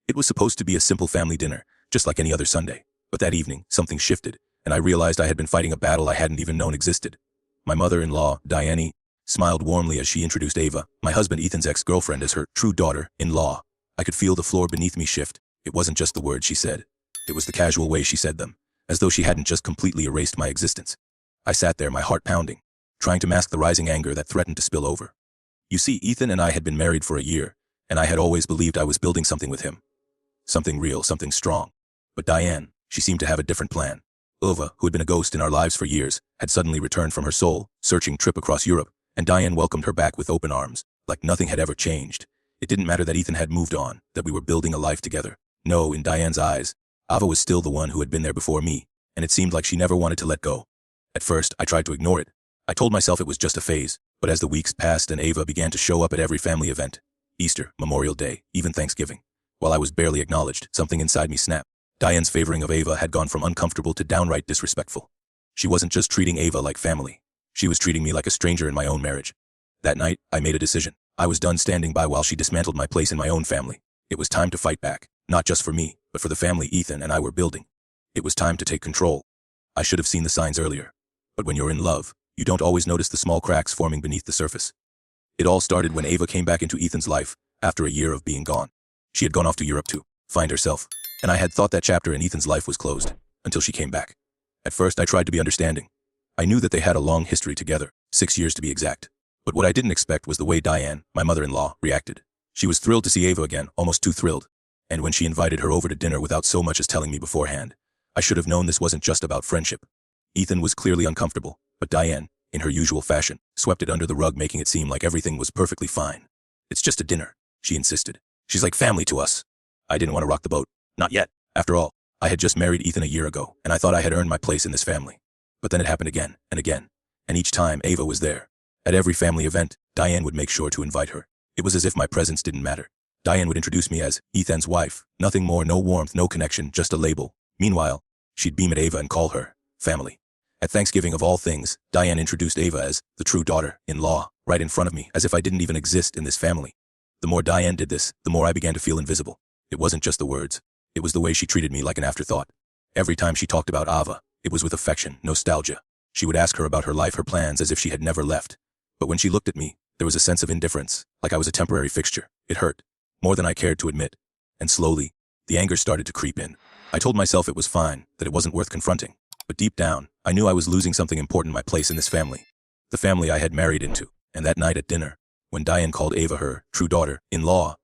It was supposed to be a simple family dinner, just like any other Sunday. But that evening, something shifted, and I realized I had been fighting a battle I hadn't even known existed. My mother-in-law, Diane, smiled warmly as she introduced Ava, my husband Ethan's ex-girlfriend, as her true daughter-in-law. I could feel the floor beneath me shift. It wasn't just the words she said. It was the casual way she said them, as though she hadn't just completely erased my existence. I sat there, my heart pounding, trying to mask the rising anger that threatened to spill over. You see, Ethan and I had been married for a year, and I had always believed I was building something with him. Something real, something strong. But Diane, she seemed to have a different plan. Ava, who had been a ghost in our lives for years, had suddenly returned from her soul-searching trip across Europe, and Diane welcomed her back with open arms, like nothing had ever changed. It didn't matter that Ethan had moved on, that we were building a life together. No, in Diane's eyes, Ava was still the one who had been there before me, and it seemed like she never wanted to let go. At first, I tried to ignore it. I told myself it was just a phase, but as the weeks passed and Ava began to show up at every family event, Easter, Memorial Day, even Thanksgiving, while I was barely acknowledged, something inside me snapped. Diane's favoring of Ava had gone from uncomfortable to downright disrespectful. She wasn't just treating Ava like family. She was treating me like a stranger in my own marriage. That night, I made a decision. I was done standing by while she dismantled my place in my own family. It was time to fight back, not just for me, but for the family Ethan and I were building. It was time to take control. I should have seen the signs earlier. But when you're in love, you don't always notice the small cracks forming beneath the surface. It all started when Ava came back into Ethan's life after a year of being gone. She had gone off to Europe to find herself, and I had thought that chapter in Ethan's life was closed, until she came back. At first, I tried to be understanding. I knew that they had a long history together, 6 years to be exact. But what I didn't expect was the way Diane, my mother-in-law, reacted. She was thrilled to see Ava again, almost too thrilled. And when she invited her over to dinner without so much as telling me beforehand, I should have known this wasn't just about friendship. Ethan was clearly uncomfortable, but Diane, in her usual fashion, swept it under the rug, making it seem like everything was perfectly fine. "It's just a dinner," she insisted. "She's like family to us." I didn't want to rock the boat. Not yet. After all, I had just married Ethan a year ago, and I thought I had earned my place in this family. But then it happened again, and each time Ava was there. At every family event, Diane would make sure to invite her. It was as if my presence didn't matter. Diane would introduce me as Ethan's wife. Nothing more, no warmth, no connection, just a label. Meanwhile, she'd beam at Ava and call her family. At Thanksgiving of all things, Diane introduced Ava as the true daughter-in-law, right in front of me, as if I didn't even exist in this family. The more Diane did this, the more I began to feel invisible. It wasn't just the words. It was the way she treated me like an afterthought. Every time she talked about Ava, it was with affection, nostalgia. She would ask her about her life, her plans, as if she had never left. But when she looked at me, there was a sense of indifference, like I was a temporary fixture. It hurt, more than I cared to admit. And slowly, the anger started to creep in. I told myself it was fine, that it wasn't worth confronting. But deep down, I knew I was losing something important, my place in this family. The family I had married into. And that night at dinner, when Diane called Ava her true daughter-in-law,